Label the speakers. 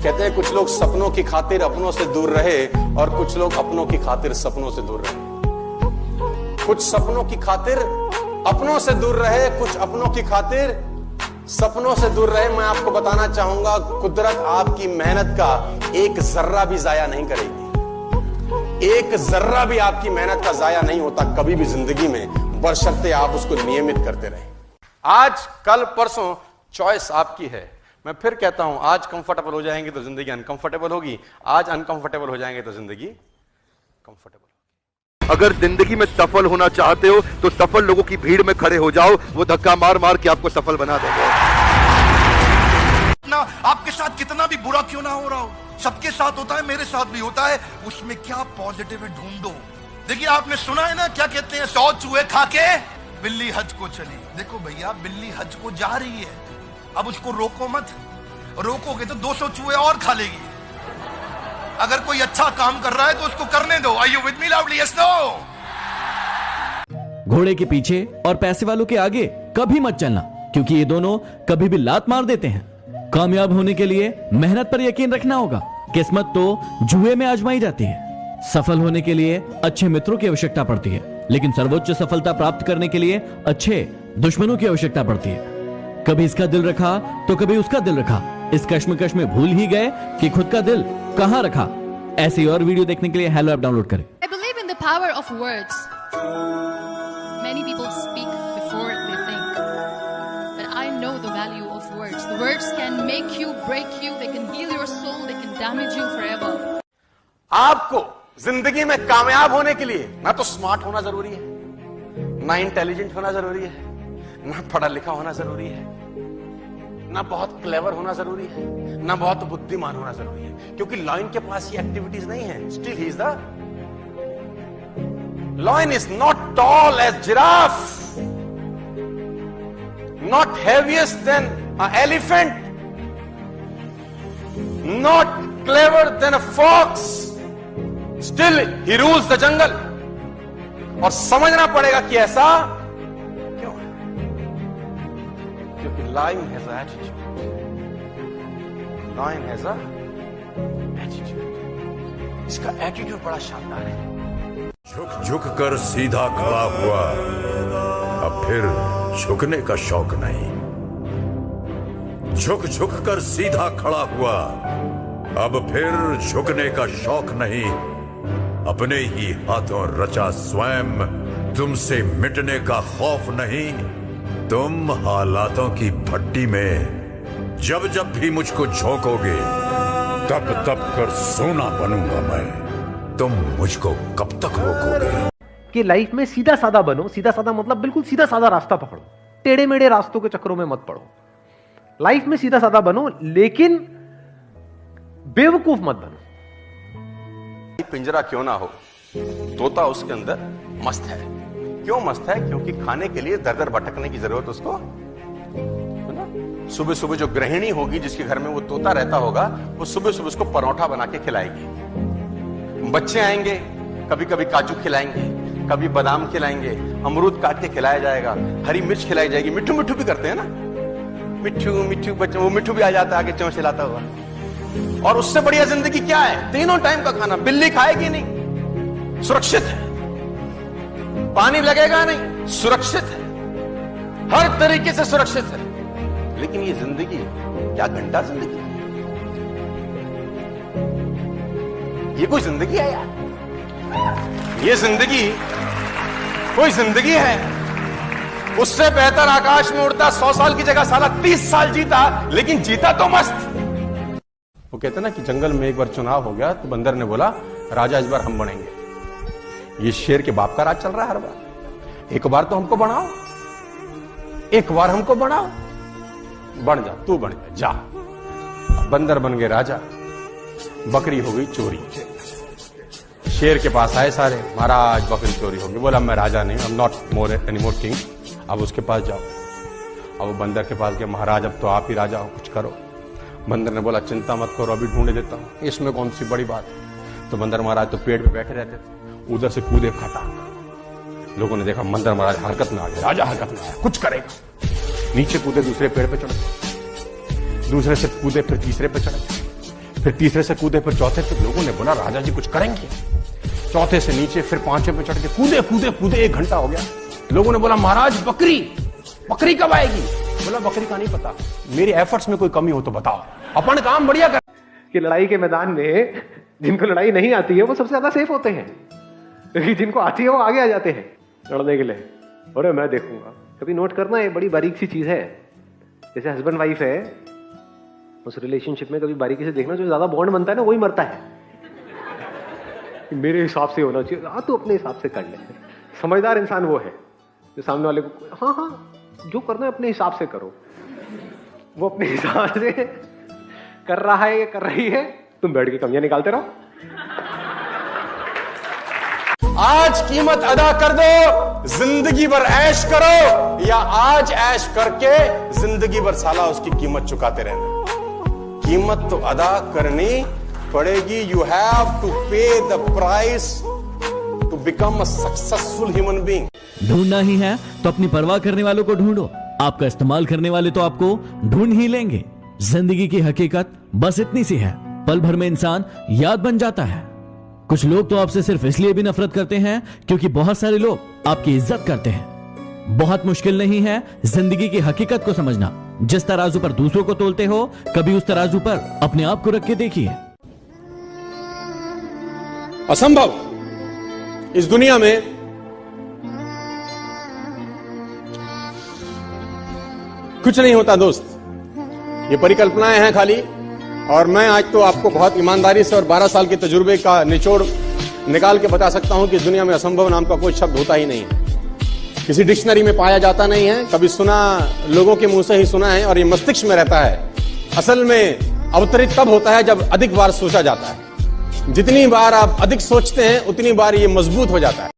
Speaker 1: कहते हैं कुछ लोग सपनों की खातिर अपनों से दूर रहे और कुछ लोग अपनों की खातिर सपनों से दूर रहे। कुछ सपनों की खातिर अपनों से दूर रहे, कुछ अपनों की खातिर सपनों से दूर रहे। मैं आपको बताना चाहूंगा, कुदरत आपकी मेहनत का एक जर्रा भी जाया नहीं करेगी। एक जर्रा भी आपकी मेहनत का जाया नहीं होता कभी भी जिंदगी में, बशर्ते आप उसको नियमित करते रहे। आज कल परसों चॉइस आपकी है। मैं फिर कहता हूं, आज कंफर्टेबल हो जाएंगे तो जिंदगी अनकंफर्टेबल होगी, आज अनकंफर्टेबल हो जाएंगे तो जिंदगी कंफर्टेबल।
Speaker 2: अगर जिंदगी में सफल होना चाहते हो तो सफल लोगों की भीड़ में खड़े हो जाओ, वो धक्का मार मार के आपको सफल बना देंगे।
Speaker 3: ना आपके साथ कितना भी बुरा क्यों ना हो रहा हो, सबके साथ होता है, मेरे साथ भी होता है, उसमें क्या पॉजिटिव है ढूंढो। देखिए आपने सुना है ना, क्या कहते हैं, 100 चूहे खा के बिल्ली हज को चली। देखो भैया, बिल्ली हज को जा रही है, अब उसको रोको मत, रोकोगे तो 200 चूहे और खा लेगी। अगर कोई अच्छा काम कर रहा है तो उसको करने दो। Are you with me loudly? Yes no?
Speaker 4: घोड़े के पीछे और पैसे वालों के आगे कभी मत चलना, क्योंकि ये दोनों कभी भी लात मार देते हैं। कामयाब होने के लिए मेहनत पर यकीन रखना होगा। किस्मत तो जुए में आजमाई जाती है। सफल होने के लिए अच्छे मित्रों की आवश्यकता पड़ती है, लेकिन सर्वोच्च सफलता प्राप्त करने के लिए अच्छे दुश्मनों की आवश्यकता पड़ती है। कभी इसका दिल रखा तो कभी उसका दिल रखा, इस कश्मकश में भूल ही गए कि खुद का दिल कहां रखा। ऐसी और वीडियो देखने के लिए हेलो ऐप डाउनलोड करें।
Speaker 5: I believe in the power of words. Many people speak before they think, but I know the value of words. The words can make you, break you, they can heal your soul, they can damage you forever.
Speaker 1: आपको जिंदगी में कामयाब होने के लिए ना तो smart होना जरूरी है, ना इंटेलिजेंट होना जरूरी है, ना पढ़ा लिखा होना जरूरी है, ना बहुत क्लेवर होना जरूरी है, ना बहुत बुद्धिमान होना जरूरी है, क्योंकि लॉयन के पास ये एक्टिविटीज नहीं है। Still he is the lion is not tall as giraffe, not heaviest then a elephant, not clever then a fox, still he rules the jungle. और समझना पड़ेगा कि ऐसा क्यों है, क्योंकि lion has a attitude, lion has a attitude. इसका attitude बड़ा शानदार है।
Speaker 6: झुक झुक कर सीधा खड़ा हुआ, अब फिर झुकने का शौक नहीं। झुक झुक कर सीधा खड़ा हुआ, अब फिर झुकने का शौक नहीं। अपने ही हाथों रचा स्वयं, तुमसे मिटने का खौफ नहीं। तुम हालातों की भट्टी में जब जब भी मुझको झोंकोगे, तब तब कर सोना बनूंगा मैं। तुम मुझको कब तक रोकोगे?
Speaker 7: कि लाइफ में सीधा साधा बनो। सीधा साधा मतलब बिल्कुल सीधा साधा रास्ता पकड़ो, टेढ़े मेढ़े रास्तों के चक्करों में मत पड़ो। लाइफ में सीधा साधा बनो, लेकिन बेवकूफ मत बनो।
Speaker 1: पिंजरा क्यों ना हो, तोता उसके अंदर मस्त है। क्यों मस्त है? क्योंकि खाने के लिए दर दर भटकने की जरूरत उसको है ना। सुबह सुबह जो गृहिणी होगी जिसके घर में वो तोता रहता होगा, वो सुबह सुबह उसको परोठा बना के खिलाएगी। बच्चे आएंगे, कभी कभी काजू खिलाएंगे, कभी बादाम खिलाएंगे, अमरूद काट के खिलाया जाएगा, हरी मिर्च खिलाई जाएगी। मिट्ठू मिट्ठू भी करते हैं ना, मिट्ठू मिट्ठू बच्चे, वो मिट्ठू भी आ जाता है आगे चौंच हिलाता हुआ। और उससे बढ़िया जिंदगी क्या है? तीनों टाइम का खाना। बिल्ली खाएगी नहीं, सुरक्षित है। पानी लगेगा नहीं, सुरक्षित है। हर तरीके से सुरक्षित है। लेकिन ये जिंदगी क्या घंटा जिंदगी? ये कोई जिंदगी है यार? ये जिंदगी कोई जिंदगी है? उससे बेहतर आकाश में उड़ता 100 साल की जगह साला 30 साल जीता, लेकिन जीता तो मस्त। वो कहते ना कि जंगल में एक बार चुनाव हो गया तो बंदर ने बोला, राजा इस बार हम बनेंगे। ये शेर के बाप का राज चल रहा है हर बार। एक बार तो हमको बनाओ, एक बार हमको बनाओ। बन जा, तू बन जा। बंदर बन गए राजा, बकरी हो गई चोरी। शेर के पास आए सारे, महाराज बकरी चोरी होगी। बोला मैं राजा नहीं, I am not more any more king. अब उसके पास जाओ। अब वो बंदर के पास गए, महाराज अब तो आप ही राजा हो, कुछ करो। बंदर ने बोला चिंता मत करो, अभी ढूंढ देता हूं, इसमें कौन सी बड़ी बात है। तो बंदर महाराज तो पेड़ पे बैठे रहते थे, उधर से कूदे खटाक। लोगों ने देखा बंदर महाराज हरकत में आ गया, राजा हरकत में आया, कुछ करेगा। नीचे कूदे, दूसरे पेड़ पे चढ़ गए, दूसरे से कूदे, फिर तीसरे पे चढ़ गए, फिर तीसरे से कूदे, फिर चौथे पे। लोगों ने बोला राजा जी कुछ करेंगे? चौथे से नीचे, फिर पांचवें पे चढ़ के कूदे कूदे कूदे 1 घंटा हो गया। लोगों ने बोला महाराज बकरी कब आएगी? बोला बकरी का नहीं पता, मेरी एफर्ट्स में कोई कमी हो तो बताओ, अपन काम बढ़िया कर।
Speaker 7: कि लड़ाई के मैदान में जिनको लड़ाई नहीं आती है वो सबसे ज्यादा सेफ होते हैं, क्योंकि जिनको आती है वो आगे आ जाते हैं लड़ने के लिए। अरे मैं देखूंगा। कभी नोट करना, ये बड़ी बारीक सी चीज है। जैसे हस्बैंड वाइफ है, उस रिलेशनशिप में कभी बारीकी से देखना, जो ज्यादा बॉन्ड बनता है ना वही मरता है। मेरे हिसाब से होना चाहिए, हाँ तू अपने हिसाब से कर ले। समझदार इंसान वो है जो सामने वाले को हाँ हाँ जो करना है अपने हिसाब से करो। वो अपने हिसाब से कर रहा है या कर रही है, तुम बैठ के कमियां निकालते रहो।
Speaker 1: आज कीमत अदा कर दो, जिंदगी भर ऐश करो, या आज ऐश करके जिंदगी भर साला उसकी कीमत चुकाते रहना। कीमत तो अदा करनी पड़ेगी। You have to pay the price to become a successful human being.
Speaker 4: ढूंढना ही है तो अपनी परवाह करने वालों को ढूंढो। आपका इस्तेमाल करने वाले तो आपको ढूंढ ही लेंगे। जिंदगी की हकीकत बस इतनी सी है, पल भर में इंसान याद बन जाता है। कुछ लोग तो आपसे सिर्फ इसलिए भी नफरत करते हैं क्योंकि बहुत सारे लोग आपकी इज्जत करते हैं। बहुत मुश्किल नहीं है जिंदगी की हकीकत को समझना। जिस तराजू पर दूसरों को तोलते हो, कभी उस तराजू पर अपने आप को रख के देखिए।
Speaker 1: असंभव इस दुनिया में कुछ नहीं होता दोस्त, ये परिकल्पनाएं हैं खाली। और मैं आज तो आपको बहुत ईमानदारी से और 12 साल के तजुर्बे का निचोड़ निकाल के बता सकता हूं कि इस दुनिया में असंभव नाम का कोई शब्द होता ही नहीं है, किसी डिक्शनरी में पाया जाता नहीं है। कभी सुना, लोगों के मुंह से ही सुना है, और ये मस्तिष्क में रहता है। असल में अवतरित तब होता है जब अधिक बार सोचा जाता है। जितनी बार आप अधिक सोचते हैं उतनी बार ये मजबूत हो जाता है।